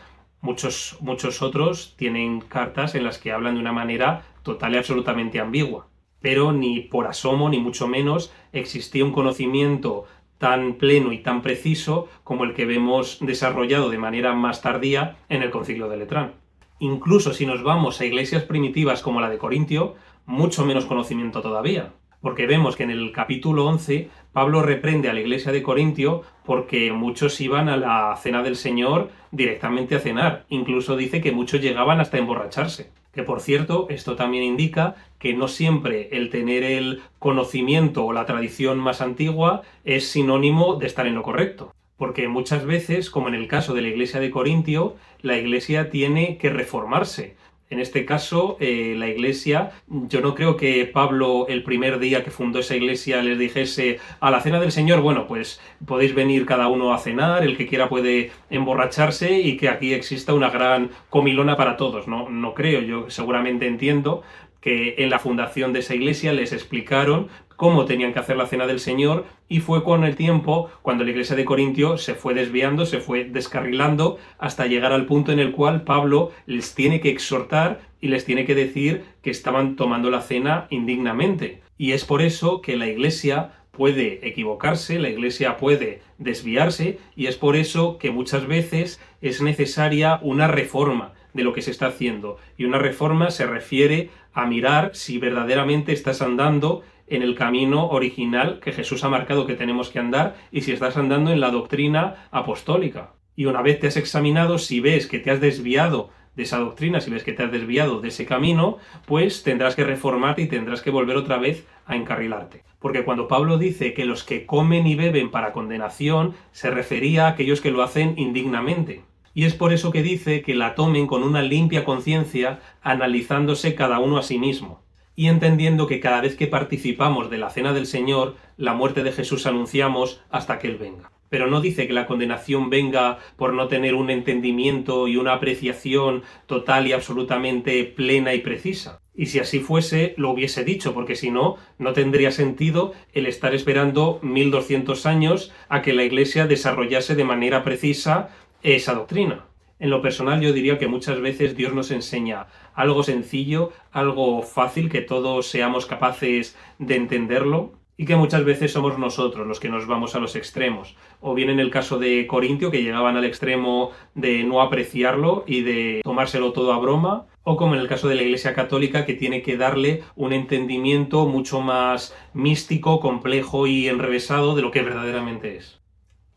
muchos otros tienen cartas en las que hablan de una manera total y absolutamente ambigua. Pero ni por asomo, ni mucho menos, existía un conocimiento tan pleno y tan preciso como el que vemos desarrollado de manera más tardía en el Concilio de Letrán. Incluso si nos vamos a iglesias primitivas como la de Corintio, mucho menos conocimiento todavía. Porque vemos que en el capítulo 11 Pablo reprende a la iglesia de Corintio porque muchos iban a la cena del Señor directamente a cenar. Incluso dice que muchos llegaban hasta emborracharse. Que por cierto, esto también indica que no siempre el tener el conocimiento o la tradición más antigua es sinónimo de estar en lo correcto. Porque muchas veces, como en el caso de la iglesia de Corintio, la iglesia tiene que reformarse. En este caso, la iglesia, yo no creo que Pablo el primer día que fundó esa iglesia les dijese a la cena del Señor, bueno, pues podéis venir cada uno a cenar, el que quiera puede emborracharse y que aquí exista una gran comilona para todos. No creo, yo seguramente entiendo que en la fundación de esa iglesia les explicaron cómo tenían que hacer la cena del Señor y fue con el tiempo cuando la iglesia de Corintio se fue desviando, se fue descarrilando hasta llegar al punto en el cual Pablo les tiene que exhortar y les tiene que decir que estaban tomando la cena indignamente. Y es por eso que la iglesia puede equivocarse, la iglesia puede desviarse y es por eso que muchas veces es necesaria una reforma de lo que se está haciendo. Y una reforma se refiere a mirar si verdaderamente estás andando en el camino original que Jesús ha marcado que tenemos que andar y si estás andando en la doctrina apostólica. Y una vez te has examinado, si ves que te has desviado de esa doctrina, si ves que te has desviado de ese camino, pues tendrás que reformarte y tendrás que volver otra vez a encarrilarte. Porque cuando Pablo dice que los que comen y beben para condenación, se refería a aquellos que lo hacen indignamente. Y es por eso que dice que la tomen con una limpia conciencia, analizándose cada uno a sí mismo. Y entendiendo que cada vez que participamos de la cena del Señor, la muerte de Jesús anunciamos hasta que Él venga. Pero no dice que la condenación venga por no tener un entendimiento y una apreciación total y absolutamente plena y precisa. Y si así fuese, lo hubiese dicho, porque si no, no tendría sentido el estar esperando 1200 años a que la Iglesia desarrollase de manera precisa esa doctrina. En lo personal yo diría que muchas veces Dios nos enseña algo sencillo, algo fácil, que todos seamos capaces de entenderlo, y que muchas veces somos nosotros los que nos vamos a los extremos, o bien en el caso de Corintio, que llegaban al extremo de no apreciarlo y de tomárselo todo a broma, o como en el caso de la Iglesia Católica, que tiene que darle un entendimiento mucho más místico, complejo y enrevesado de lo que verdaderamente es.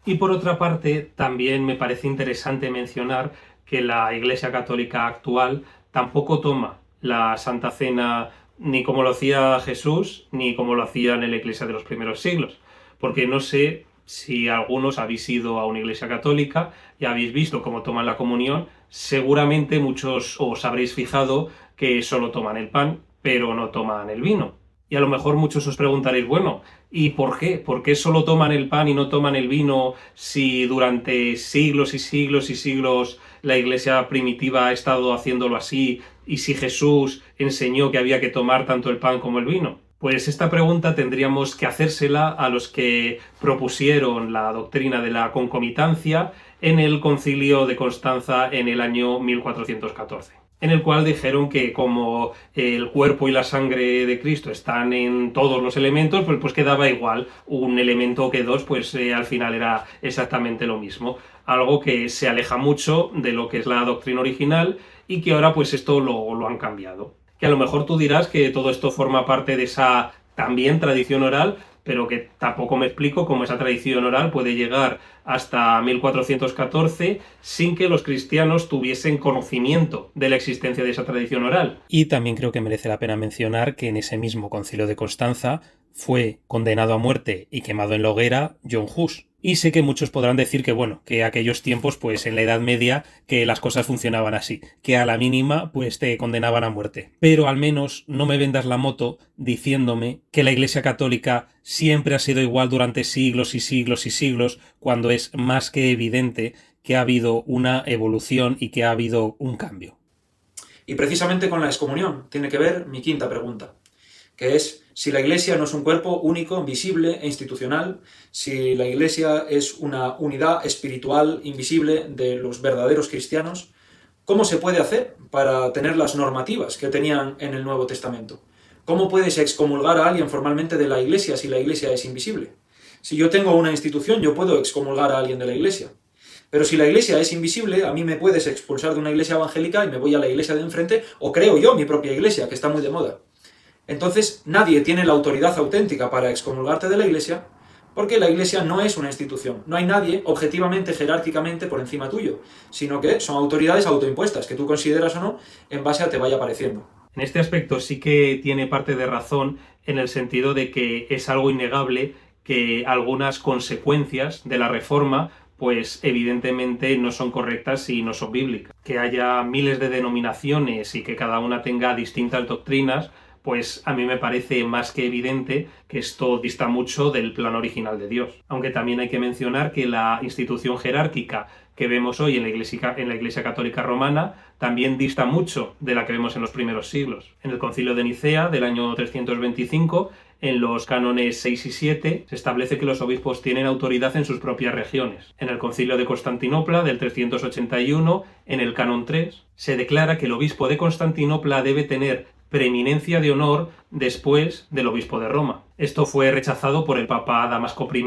Y por otra parte, también me parece interesante mencionar que la Iglesia Católica actual tampoco toma la Santa Cena ni como lo hacía Jesús, ni como lo hacían en la Iglesia de los primeros siglos. Porque no sé si algunos habéis ido a una Iglesia Católica y habéis visto cómo toman la comunión. Seguramente muchos os habréis fijado que solo toman el pan, pero no toman el vino. Y a lo mejor muchos os preguntaréis, bueno, ¿y por qué? ¿Por qué solo toman el pan y no toman el vino si durante siglos y siglos y siglos la Iglesia primitiva ha estado haciéndolo así y si Jesús enseñó que había que tomar tanto el pan como el vino? Pues esta pregunta tendríamos que hacérsela a los que propusieron la doctrina de la concomitancia en el Concilio de Constanza en el año 1414. En el cual dijeron que como el cuerpo y la sangre de Cristo están en todos los elementos, pues quedaba igual un elemento que dos, pues al final era exactamente lo mismo. Algo que se aleja mucho de lo que es la doctrina original y que ahora pues esto lo han cambiado. Que a lo mejor tú dirás que todo esto forma parte de esa también tradición oral, pero que tampoco me explico cómo esa tradición oral puede llegar hasta 1414 sin que los cristianos tuviesen conocimiento de la existencia de esa tradición oral. Y también creo que merece la pena mencionar que en ese mismo Concilio de Constanza fue condenado a muerte y quemado en la hoguera John Hus. Y sé que muchos podrán decir que, bueno, que aquellos tiempos, pues en la Edad Media, que las cosas funcionaban así, que a la mínima, pues te condenaban a muerte. Pero al menos no me vendas la moto diciéndome que la Iglesia Católica siempre ha sido igual durante siglos y siglos y siglos, cuando es más que evidente que ha habido una evolución y que ha habido un cambio. Y precisamente con la excomunión tiene que ver mi quinta pregunta, que es si la Iglesia no es un cuerpo único, visible e institucional, si la Iglesia es una unidad espiritual invisible de los verdaderos cristianos, ¿cómo se puede hacer para tener las normativas que tenían en el Nuevo Testamento? ¿Cómo puedes excomulgar a alguien formalmente de la Iglesia si la Iglesia es invisible? Si yo tengo una institución, yo puedo excomulgar a alguien de la Iglesia. Pero si la Iglesia es invisible, a mí me puedes expulsar de una iglesia evangélica y me voy a la iglesia de enfrente, o creo yo mi propia iglesia, que está muy de moda. Entonces, nadie tiene la autoridad auténtica para excomulgarte de la Iglesia, porque la Iglesia no es una institución. No hay nadie objetivamente, jerárquicamente por encima tuyo, sino que son autoridades autoimpuestas, que tú consideras o no, en base a te vaya pareciendo. En este aspecto sí que tiene parte de razón, en el sentido de que es algo innegable que algunas consecuencias de la reforma pues evidentemente no son correctas y no son bíblicas. Que haya miles de denominaciones y que cada una tenga distintas doctrinas, pues a mí me parece más que evidente que esto dista mucho del plan original de Dios. Aunque también hay que mencionar que la institución jerárquica que vemos hoy en la Iglesia Católica Romana también dista mucho de la que vemos en los primeros siglos. En el Concilio de Nicea del año 325, en los cánones 6 y 7, se establece que los obispos tienen autoridad en sus propias regiones. En el Concilio de Constantinopla del 381, en el canon 3, se declara que el obispo de Constantinopla debe tener preeminencia de honor después del obispo de Roma. Esto fue rechazado por el Papa Damasco I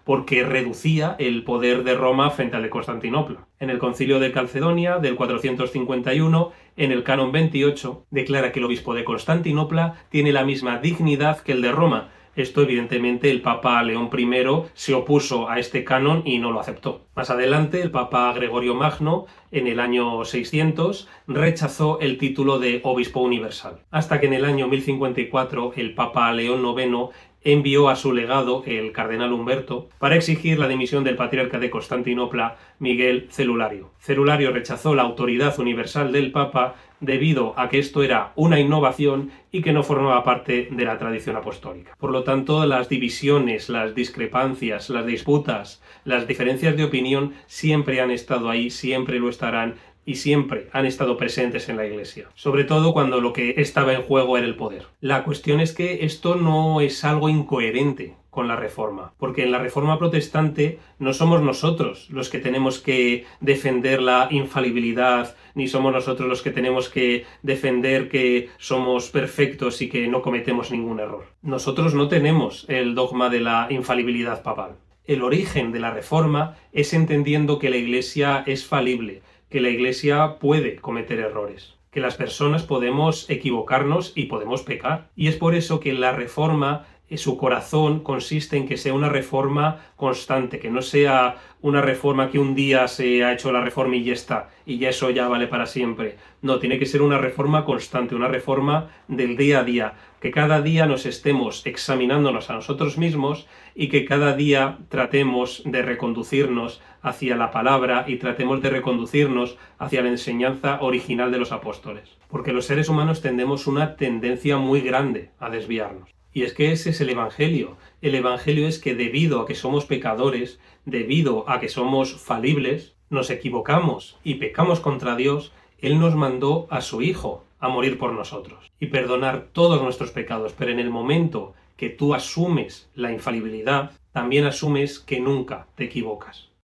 porque reducía el poder de Roma frente al de Constantinopla. En el Concilio de Calcedonia del 451, en el canon 28, declara que el obispo de Constantinopla tiene la misma dignidad que el de Roma. Esto, evidentemente, el Papa León I se opuso a este canon y no lo aceptó. Más adelante, el Papa Gregorio Magno, en el año 600, rechazó el título de obispo universal. Hasta que en el año 1054, el Papa León IX envió a su legado, el cardenal Humberto, para exigir la dimisión del patriarca de Constantinopla, Miguel Celulario. Celulario rechazó la autoridad universal del Papa debido a que esto era una innovación y que no formaba parte de la tradición apostólica. Por lo tanto, las divisiones, las discrepancias, las disputas, las diferencias de opinión siempre han estado ahí, siempre lo estarán y siempre han estado presentes en la Iglesia, sobre todo cuando lo que estaba en juego era el poder. La cuestión es que esto no es algo incoherente con la Reforma, porque en la Reforma protestante no somos nosotros los que tenemos que defender la infalibilidad, ni somos nosotros los que tenemos que defender que somos perfectos y que no cometemos ningún error. Nosotros no tenemos el dogma de la infalibilidad papal. El origen de la Reforma es entendiendo que la Iglesia es falible, que la Iglesia puede cometer errores, que las personas podemos equivocarnos y podemos pecar. Y es por eso que la Reforma, su corazón consiste en que sea una reforma constante, que no sea una reforma que un día se ha hecho la reforma y ya está, y ya eso ya vale para siempre. No, tiene que ser una reforma constante, una reforma del día a día, que cada día nos estemos examinándonos a nosotros mismos y que cada día tratemos de reconducirnos hacia la palabra y tratemos de reconducirnos hacia la enseñanza original de los apóstoles. Porque los seres humanos tenemos una tendencia muy grande a desviarnos. Y es que ese es el Evangelio. El Evangelio es que debido a que somos pecadores, debido a que somos falibles, nos equivocamos y pecamos contra Dios, Él nos mandó a su Hijo a morir por nosotros y perdonar todos nuestros pecados. Pero en el momento que tú asumes la infalibilidad, también asumes que nunca te equivocas.